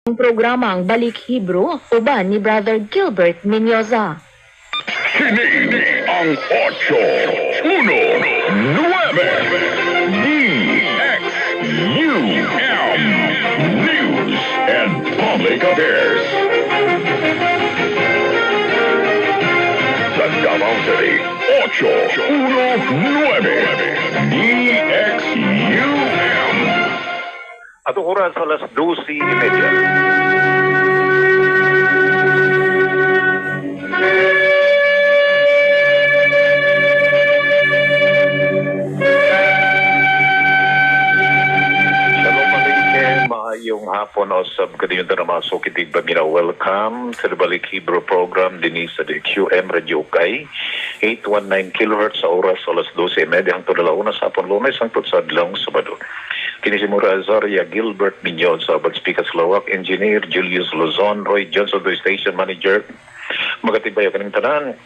Ang programang Balik Hebrew, uban ni Brother Gilbert Menyoza. Kini ang 8, 1, 9, DXUM News and Public Affairs. Sa Davao City, 819 DXUM. At oras alas 12:30. Maayong hapon o sab kadiyong na masok itig pamina. Welcome to the Balik Hebrew program din sa QM Radio Kay 819 kHz sa oras alas 12:30 hangtod alauna sa hapon Lunes hangtod sa adlong Sabado. Kini si Mura Azaria Gilbert Menyoza, but speakers Lawak Engineer Julius Luzon, Roy Johnson, the Station Manager. Magatibay ang kaning tanan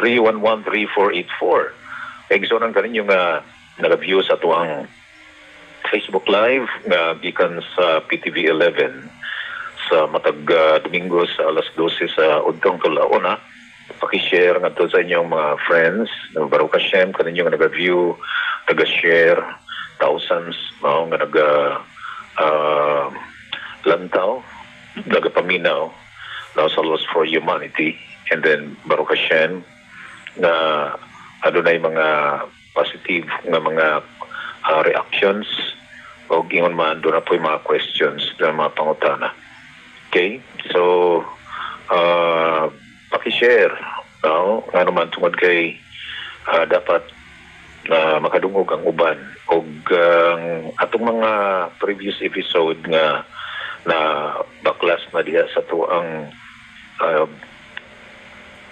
0929-311-3484. Egzonan ka ninyo nga nag-view sa tuwang Facebook Live nga gikan sa PTV 11 sa matag Domingo sa alas 12 sa Udtong Tulaona. Paki-share nga to sa inyong mga friends. Baruch Hashem kaninyo nga nag-view, taga-share, thousands nga lantaw, nagapaminaw sa Laws for Humanity. And then Baruch Hashem na adunay mga positive nga mga reactions o gingon man doon na po yung mga questions na mga pangutana. Okay? So, pakishare. No? Nga naman tungod kay dapat makadungog ang uban o atong mga previous episode nga na baklas na diha sa tuang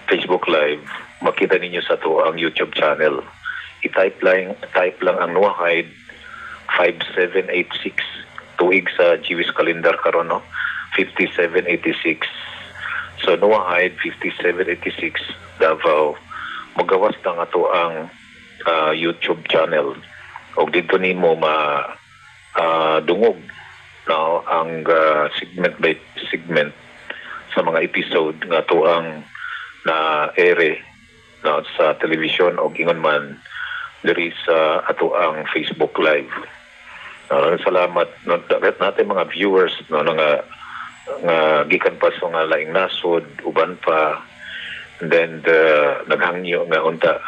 Facebook Live, makita ninyo sa tuang YouTube channel. I-type lang ang Nuahide 5786 tuig sa Jewish calendar karon, no? 5786. So Nuahide 5786 Davao, magawas na nga to ang YouTube channel. O dito nimo dungog, no, ang segment by segment sa mga episode nga to ang na ere, no, sa television o gingon man diri sa ato ang Facebook Live. Salamat no, natin mga viewers no, nga gikan pa sa nga laing nasod uban pa, and then naghangyo nga unta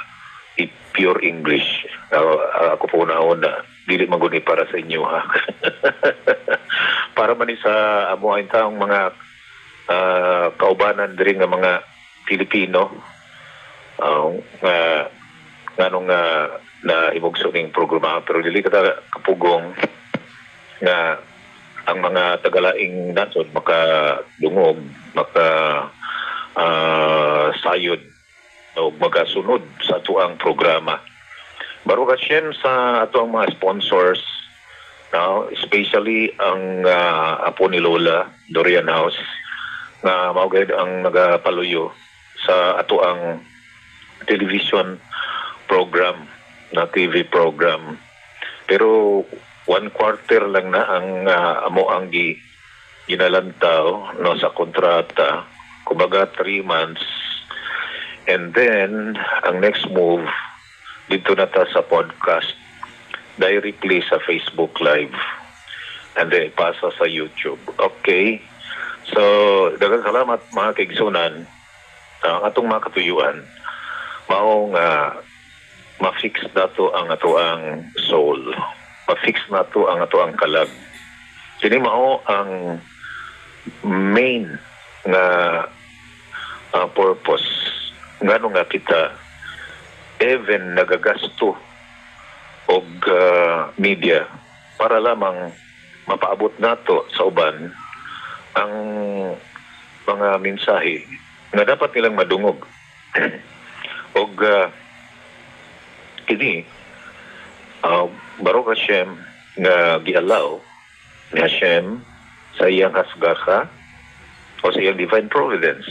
pure English. Ako po na dili maguni para sa inyo, ha. Para man sa amo ang taong mga kaubanan diri nga mga Pilipino nganong na imugso ning programa, pero dili ka kapugong nga ang mga tagalaing nasod makadungog, sayod o magasunod sa atuang programa. Baruch Hashem sa atuang mga sponsors, no, especially ang apo ni Lola Dorian House nga maugay ang nagapaluyo sa atuang television program na TV program, pero 1/4 lang na ang amo ang ginalantaw, no, sa kontrata, kumbaga 3 months, and then ang next move dito na ta sa podcast directly sa Facebook Live and then ipasa sa YouTube. Okay, so daghang salamat mga kaigsunan. Ang atong mga katuyuan maong ma-fix na to ang ato ang soul, ma-fix na to ang ato ang kalag. Kini mao ang main nga purpose ngano nga kita even nagagasto og media para lamang mapaabot nato sa uban ang mga mensahe nga dapat nilang madungog. Og kini Baruch Hashem nga gialaw ni Hashem sa iyang hasgaka o sa iyang divine providence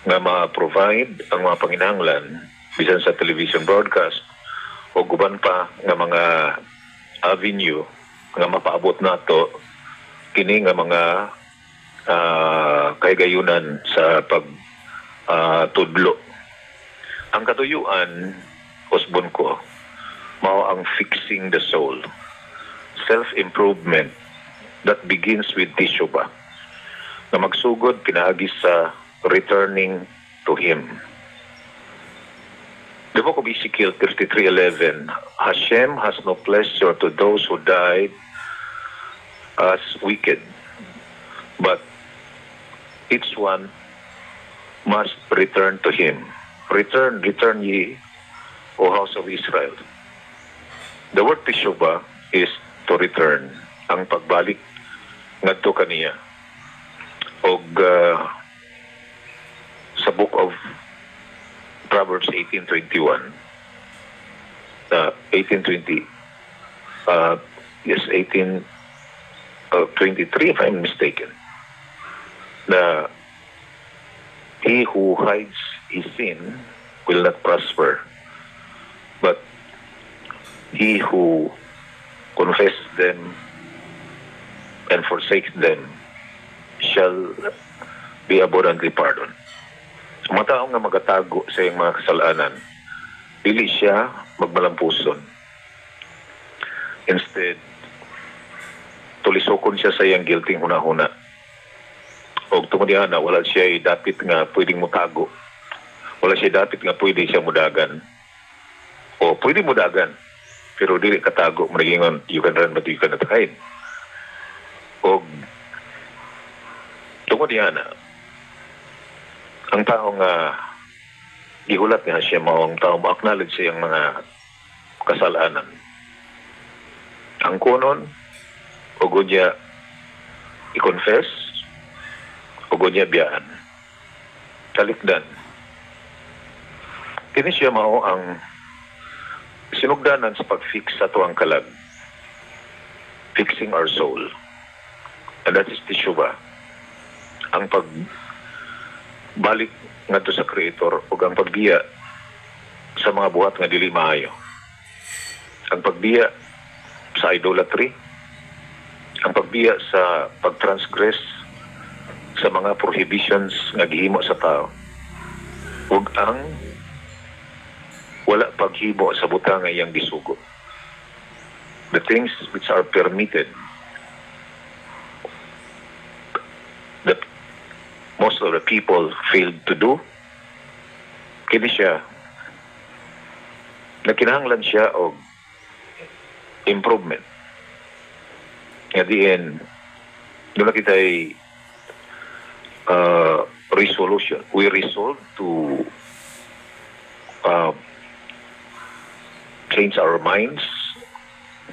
nga ma-provide ang mga panginahanglan bisan sa television broadcast o guban pa nga mga avenue nga mapaabot nato kini nga mga kaygayunan sa pag tudlo. Ang katuyuan, usbon ko, mao ang fixing the soul. Self-improvement that begins with teshuvah. Na magsugod pinaagi sa returning to Him. The book of Ezekiel 33:11, Hashem has no pleasure to those who died as wicked, but each one must return to Him. Return ye, O house of Israel. The word teshuvah is to return, ang pagbalik ngadto kaniya. Og sa book of Proverbs 18:21, 18:20, yes, 18:23 if I'm mistaken, na he who hides his sin will not prosper, but he who confesses them and forsakes them shall be abundantly pardoned. So, mataong nga magatago sa iyang mga kasalanan, dili siya magmalampuson. Instead, tulisokon siya sa iyang guilting hunahuna. O tungod diha na wala siya dapit nga pwedeng mutago. Wala siya dapit nga pwede siya mudagan. O pwede mudagan, pero dili katago, maringon, you can run but you cannot hide. O tungod diha na, ang taong gihulat nga siya mao ang taong ma-acknowledge sa iyang mga kasalanan. Ang kunon, o niya i-confess, o niya biyaan. Talikdan. Kini siya mao ang sinugdanan sa pag-fix sa tuwang kalag. Fixing our soul. And that is teshuvah. Ang pagbalik ngadto sa Creator o ang pagbiya sa mga buhat nga dili maayo. Ang pagbiya sa idolatry, ang pagbiya sa pagtransgress sa mga prohibitions nga gihimo sa tao, ug ang wala paghimo sa butang nga iyang gisugo. The things which are permitted, that most of the people failed to do, kini siya nakinahanglan siya og improvement. At the end, doon na kita'y resolution. We resolve to change our minds,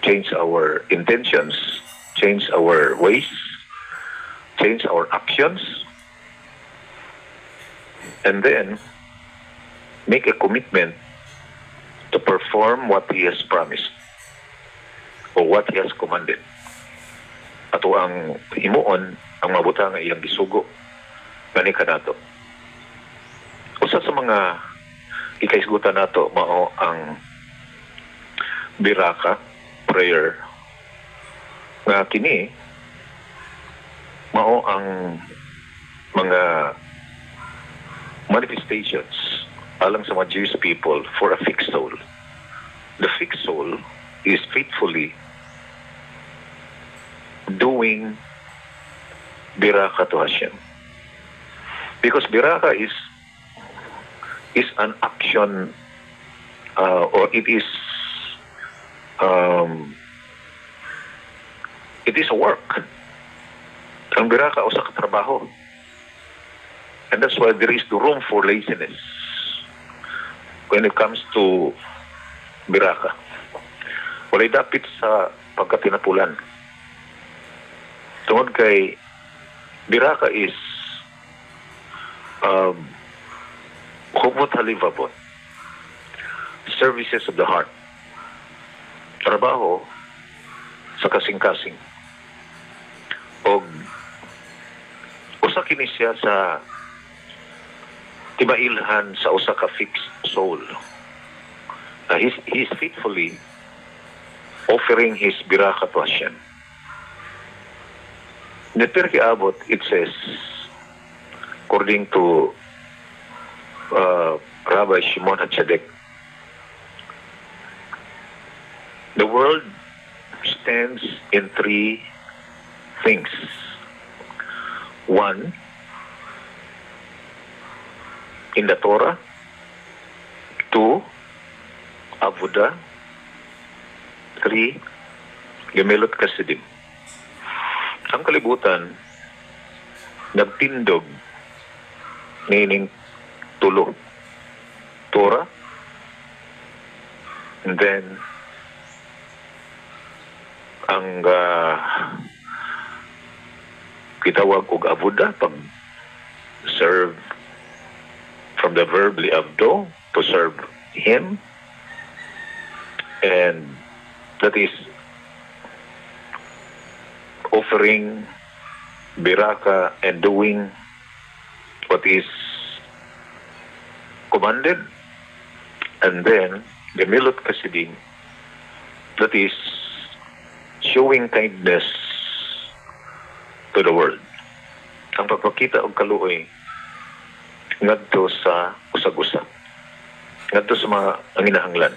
change our intentions, change our ways, change our actions, and then make a commitment to perform what He has promised or what He has commanded. Ato ang himuon ang mabutang nga iyang gisugo ngani kanato. Usa sa mga ikaisgutan nato mao ang biraka prayer nga kini mao ang mga manifestations alang sa mga Jewish people for a fixed soul. The fixed soul is faithfully doing biraka to Hashem. Because biraka is an action or it is a work. Ang biraka usa ka trabaho. And that's why there is no room for laziness when it comes to biraka. Walay dapit sa pagkatinapulan. Tungod kay biraka is hubot halivabot, services of the heart, trabaho sa kasing-kasing. O usa kini siya sa timailhan sa usa ka fixed soul. He's faithfully offering his biraka to Hashem. Neter kiabot, it says, according to Rabbi Shimon HaTzedek, the world stands in three things. One, in the Torah. Two, Avodah. Three, Gemilut Kasidim. Ang kalibutan, nagtindog, meaning tulo. Torah, and then ang kitawag og avodah, pag serve from the verb liabdo, to serve him, and that is offering biraka and doing what is commanded, and then Gemilut Kasidim, that is showing kindness to the world. Ang pagpakita og kaluoy ngadto sa usag-usa, ngadto sa mga anginahanglan.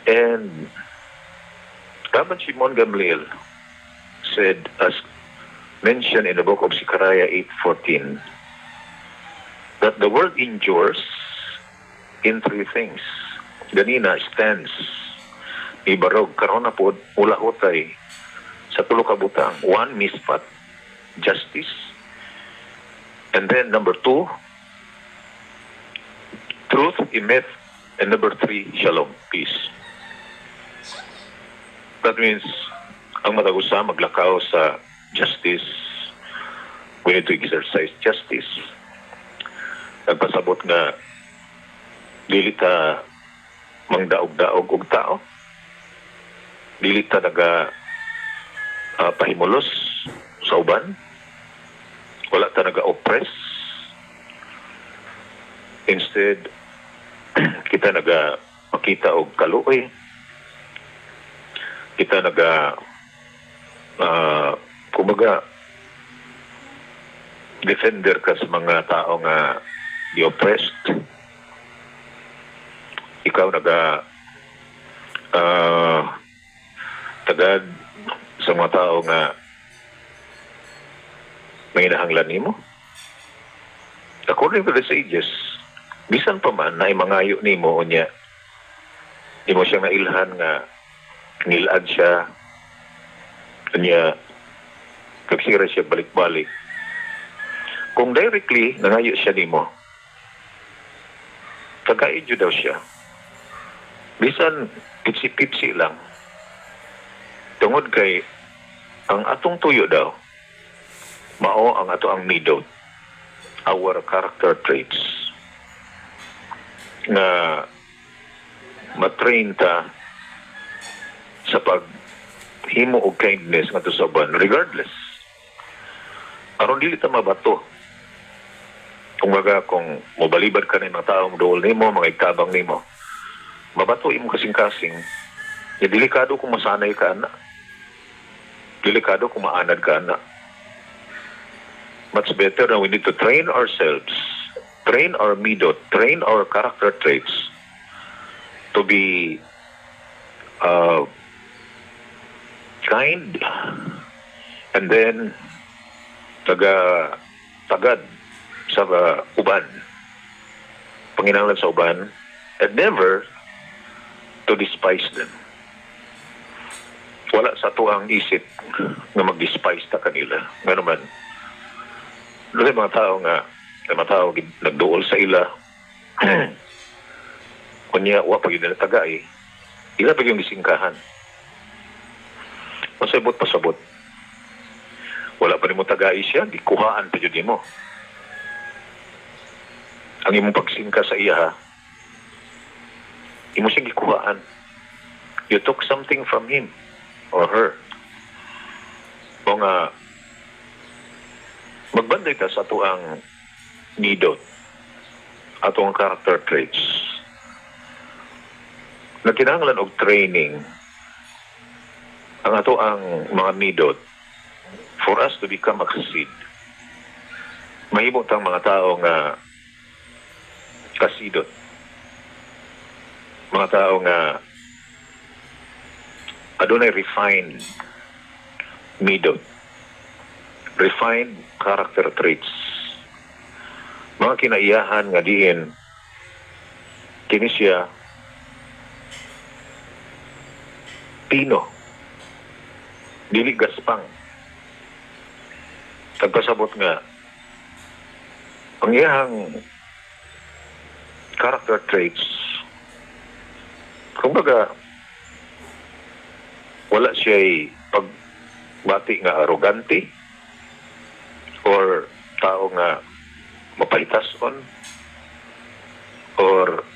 And Rabbi Shimon Gamliel said, as mentioned in the book of Zechariah 8:14, that the world endures in three things. Ganina stands, ibarog karon na pod ula hotay sa tulo ka butang. One, mispat, justice. And then number two, truth, emet. And number three, shalom, peace. That means ang matagusa maglakaw sa justice. We need to exercise justice. Nagpasabot nga dili ta mangdaog-daog og tao, dili ta naga pahimulos sa uban, wala ta naga-oppress. Instead, kita naga makita og kaluoy, kita naga kumaga defender ka sa mga tao nga di-oppressed. Ikaw naga tagad sa mga tao nga may nahanglan nimo. According to the sages, bisan pa man na imangayo nimo unya, di mo siyang nailhan nga nilad siya, unya kagsira siya balik-balik. Kung directly nangayo siya nimo, tagaidyo daw siya. Bisan pitsi-pitsi lang. Tungod kay ang atong tuyo daw, mao ang ato ang midot, our character traits, na matrain ta sa paghimo og kindness nga sa uban, regardless. Aron dili ta mabato. Kung mobalibad ka na yung mga taong dool nimo, mga ikabang nimo, mabato imo kasing-kasing, ya delikado kung masanay ka na. Delikado kung maanad ka na. Much better na we need to train ourselves, train our midot, train our character traits to be kind, and then tagad sa uban, panginahanglan sa uban, and never to despise them. Wala sa tuang isip na mag-despise ta kanila. Nga naman, may mga tao nga, may mga tao nagduol sa ila, kunya, wa pag yun na tagay, ila pag yung gisingkahan. Masabot pasabot. Wala pa rin mo tagay siya, gikuhaan pa yun mo. Ang imong pagsingka sa iya, imo siyang gikuhaan. You took something from him or her. O nga, magbanday ka sa atuang nidot, atuang character traits. Nagkinahanglan og training ang atuang mga nidot for us to become a kasid, mahimot ang mga tao nga kasidot. Mga tao nga adunay refined midot, refined character traits. Mga kinaiyahan nga diin kini siya pino, dili gaspang. Nagpasabot nga ang iyang character traits, kumbaga wala siya'y pagbati nga arrogante or tao nga mapalitason or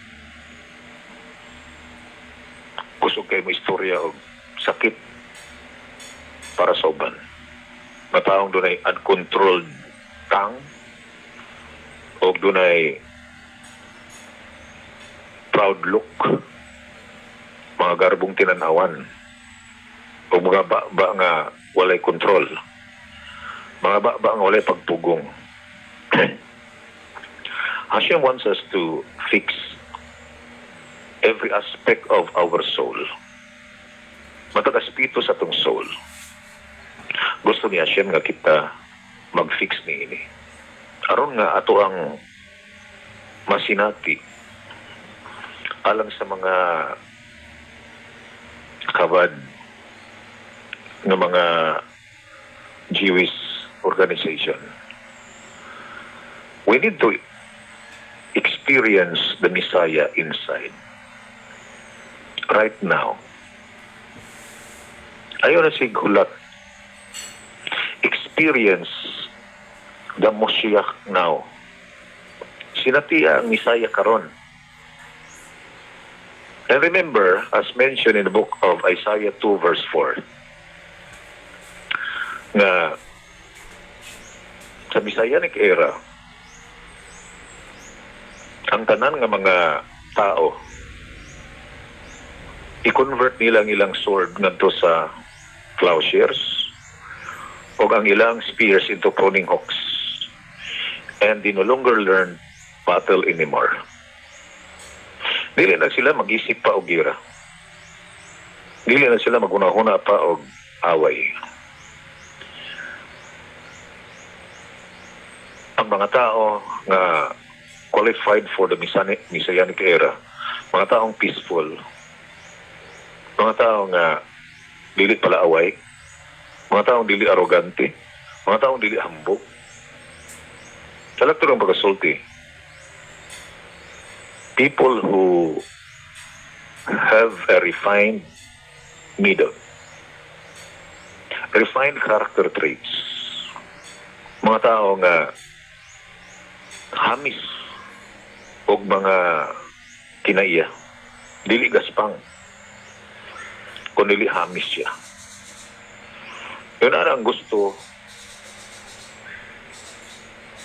kusog kay mo istorya o sakit para sa uban. Mataong dunay uncontrolled tongue o dunay proud look, mga garbong tinanawan o mga ba nga walay kontrol, mga ba nga walay pagpugong. Hashem wants us to fix every aspect of our soul. Matag espiritu sa atong soul. Gusto ni Hashem nga kita mag-fix ni ini. Aron nga ato ang masinati alang sa mga kabad ng mga Jewish organization. We need to experience the Messiah inside. Right now. Ayaw na si gulat. Experience the Moshiach now. Sinatiya ang Messiah karon. And remember, as mentioned in the book of Isaiah 2 verse 4, na sa Messianic era, ang tanan nga mga tao, i-convert nila ang ilang sword ngadto sa plowshares o ang ilang spears into pruning hooks, and they no longer learn battle anymore. Dili na sila mag-isip pa og gira. Dili na sila magunahuna pa og away. Ang mga tao nga qualified for the Messianic era, mga taong peaceful, mga taong nga dili pala away, mga taong dili arrogante, mga taong dili hambog. Salak turang pagkasulti. People who have a refined middle, refined character traits, mga tao nga hamis og mga kinaiya, dili gaspang kundi hamis siya. Yun ang gusto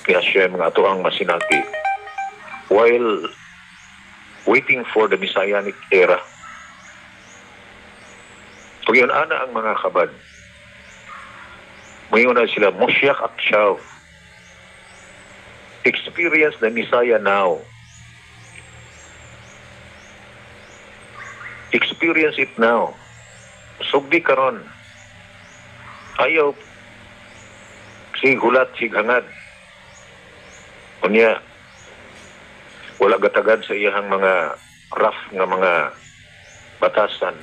ni Hashem nga ato ang masinati while waiting for the Messianic era. Kung yun ana ang mga kabad, mayon na sila Moshiach Akshaw. Experience the Messiah now. Experience it now. Sugdi karon. Ayaw si gulat, si hangad. Unya wala gatagad sa iyang mga rough nga mga batasan,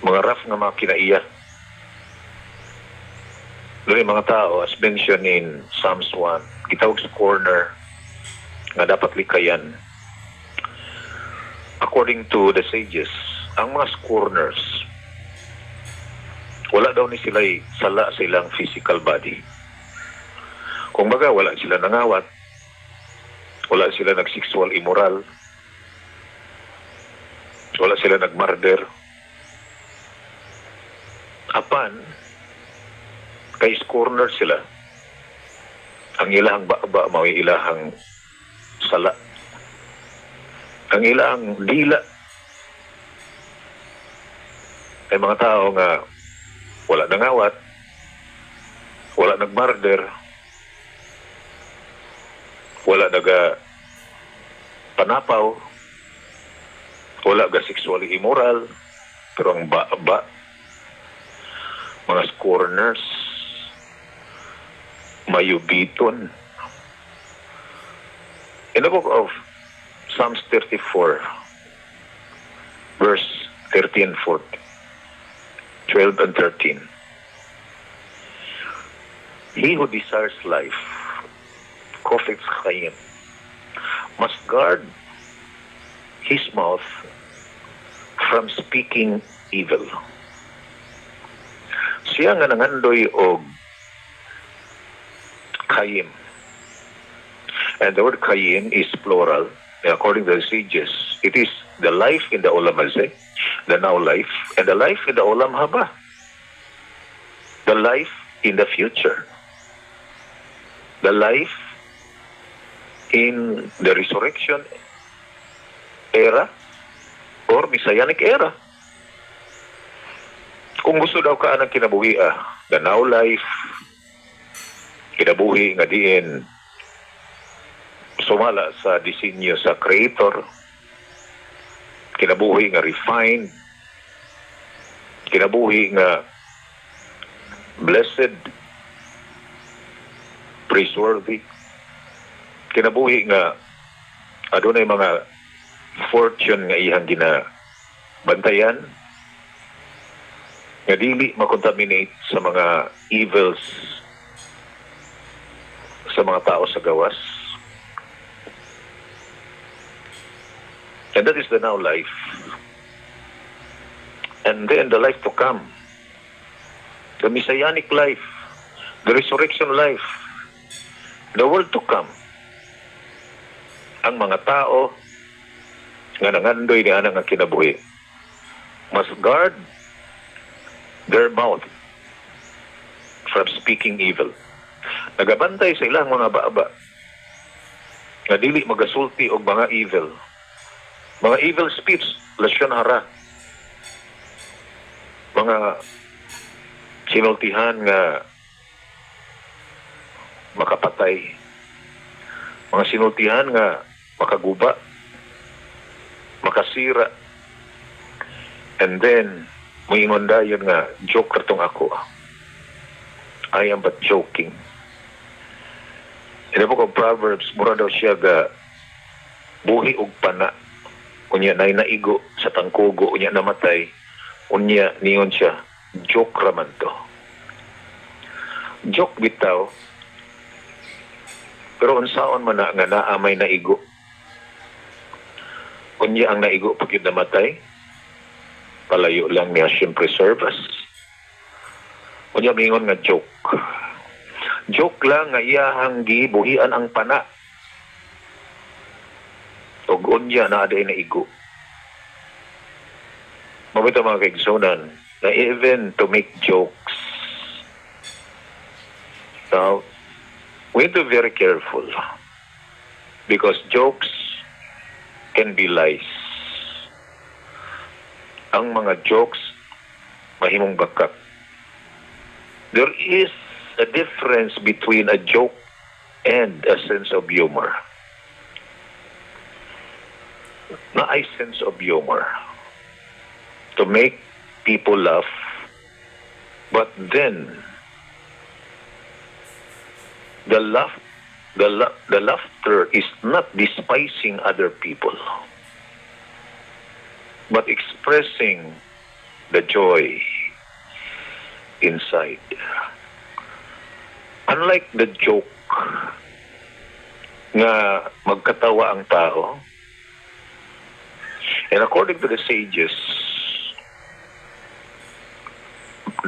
mga rough nga mga kinaiya. Doon mga tao, as mentioned in Psalms 1, gitawag sa corner nga dapat likayan. According to the sages, ang mga scorners, wala daw ni sila sala sa ilang physical body. Kung baga, wala sila nangawat, wala sila nag-sexual immoral, wala sila nag-murder. Apan, kay scorner sila, ang ilahang ba mao ilahang sala, ang ilahang dila ay mga tao nga wala nangawat, wala nag-murder, wala naga panapaw, wala ga sexually immoral, pero ang ba, mga scorners, mayubiton. In the book of Psalms 34, verse 13 and 14, 12 and 13, he who desires life, covetous chayim, must guard his mouth from speaking evil. Siya nga nangandoy og chayim. And the word chayim is plural. According to the sages, it is the life in the olam hazeh, the now life, and the life in the olam haba, the life in the future, the life in the resurrection era or Messianic era. Kung gusto daw ka ng kinabuhi, the now life, kinabuhi nga diin sumala sa disenyo sa Creator, kinabuhi nga refined, kinabuhi nga blessed, praiseworthy, kinabuhi nga adunay mga fortune nga iyang ginabantayan, nga dili makontaminate sa mga evils sa mga tao sa gawas. And that is the now life. And then the life to come, the Messianic life, the resurrection life, the world to come. Ang mga tao nga nangandoy ni anang kinabuhi must guard their mouth from speaking evil. Nagabantay sa ilang mga baaba nga dili magasulti og mga evil speech, lasyon hara, mga sinultihan nga makapatay, mga sinultihan nga makaguba, makasira, and then moingon dayon nga joke ratong ako. I am but joking. In the book of Proverbs, mura daw siya ga buhi og pana, unya nay naigo sa tangkugo, unya namatay, unya niyon siya joke raman to. Joke bitaw, pero unsaon man na nga naamay naigo, unya ang naigo pag yun namatay, palayo lang niya siyempre service. Unya mingon nga joke. Joke lang nga iyahang gibuhian ang pana. O unya na aday na igo. Mabito mga kaigsunan na even to make jokes. Now, we have to be very careful because jokes can be lies. Ang mga jokes mahimong bakak. There is a difference between a joke and a sense of humor. Na ay sense of humor to make people laugh, but then the laughter is not despising other people, but expressing the joy inside. Unlike the joke nga magkatawa ang tao, and according to the sages,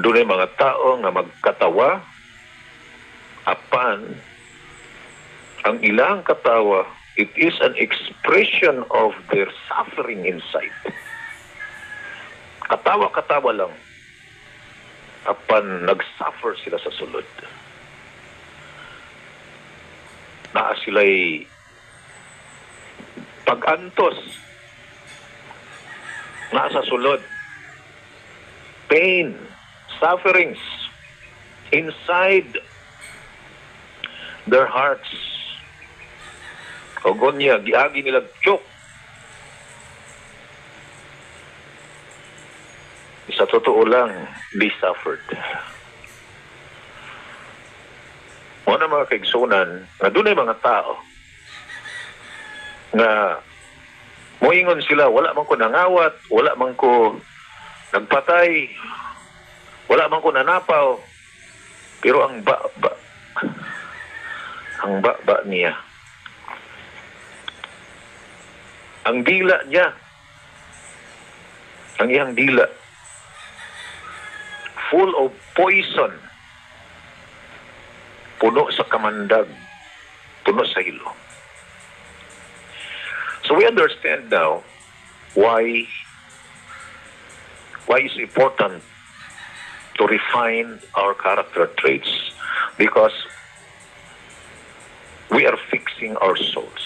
doon ay mga tao nga magkatawa apan ang ilang katawa, it is an expression of their suffering inside. Katawa-katawa lang apan nag-suffer sila sa sulod. Naa sila'y pag-antos na sa sulod, pain, sufferings inside their hearts. O gonya, giagi nila chok. Sa totoo lang, they suffered. Mga mga kaigsunan, nga doon ay mga tao nga moingon sila, wala man ko nangawat, wala man ko nagpatay, wala man ko nanapaw, pero ang ba niya, ang dila niya, ang iyang dila, full of poison, puno sa kamandag, puno sa hilo. So we understand now why it's important to refine our character traits, because we are fixing our souls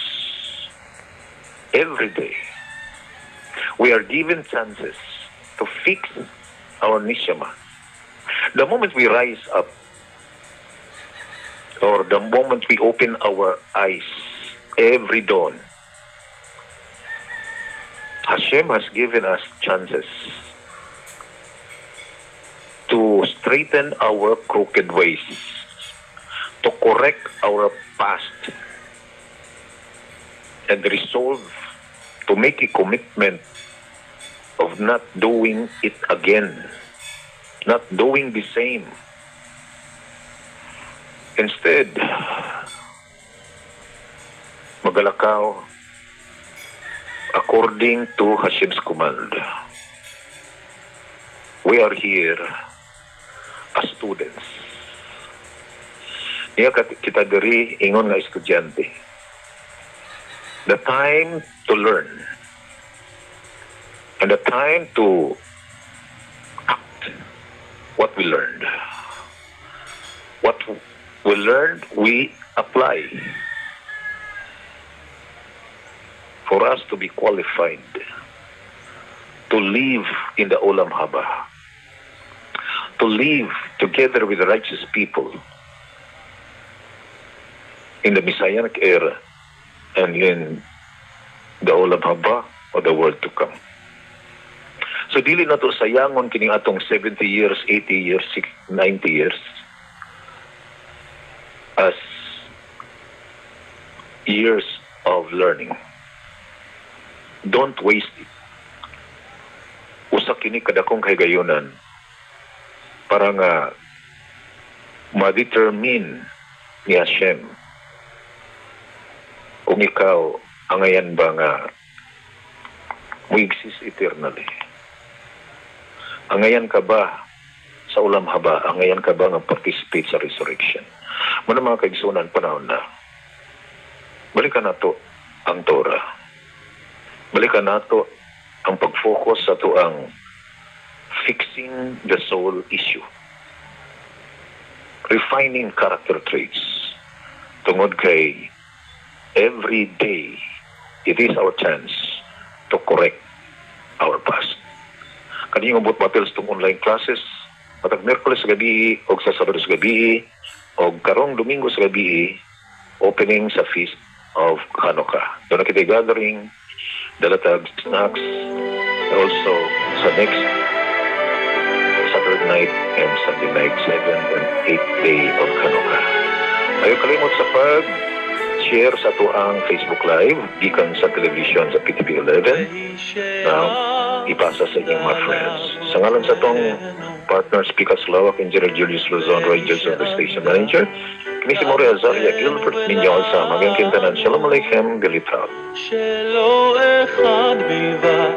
every day. We are given chances to fix our nishama. The moment we rise up, or the moment we open our eyes every dawn, Hashem has given us chances to straighten our crooked ways, to correct our past, and resolve to make a commitment of not doing it again, not doing the same. Instead, magalakaw according to Hashem's command. We are here as students. Niya kita diri ingon nga estudyante. The time to learn and the time to act what we learned. What we learned, we apply. For us to be qualified to live in the Olam Haba, to live together with the righteous people in the Messianic era and in the Olam Haba or the world to come. So dili na to sayangon kining atong 70 years, 80 years, 90 years as years of learning. Don't waste it. Usa kini kadakong kaygayonan para nga ma-determine ni Hashem kung ikaw angayan ba nga mo exist eternally. Angayan ka ba sa ulam haba? Angayan ka ba nga participate sa resurrection? Muna mga kaigsunan, panahon na. Balikan nato ang Torah. Balikan nato ang pag-focus sa tuang fixing the soul issue. Refining character traits. Tungod kay every day, it is our chance to correct our past. Kaniyong abot mapils itong online classes, matag Merkules sa gabi, o sa Sabado sa gabi, o karong Domingo sa gabi, opening sa Feast of Hanukkah. Doon na kita gathering, dalatag snacks, also sa next Saturday night and Sunday night, 7th and 8th day of Hanukkah. Ayaw kalimot sa pag-share sa tuang Facebook Live, gikan sa television sa PTV 11. Now, ipasa sa inyong mga friends. Sa ngalan sa tong partners, Pikas Lawak, Engineer Julius Luzon, Roy Joseph, the station manager, kini si Mori Azaria Gilbert Minyosa, magangkintanan. Shalom Aleichem, Galitraut.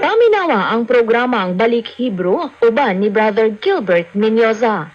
Paminawa ang programang Balik Hebrew uban ni Brother Gilbert Minyoza.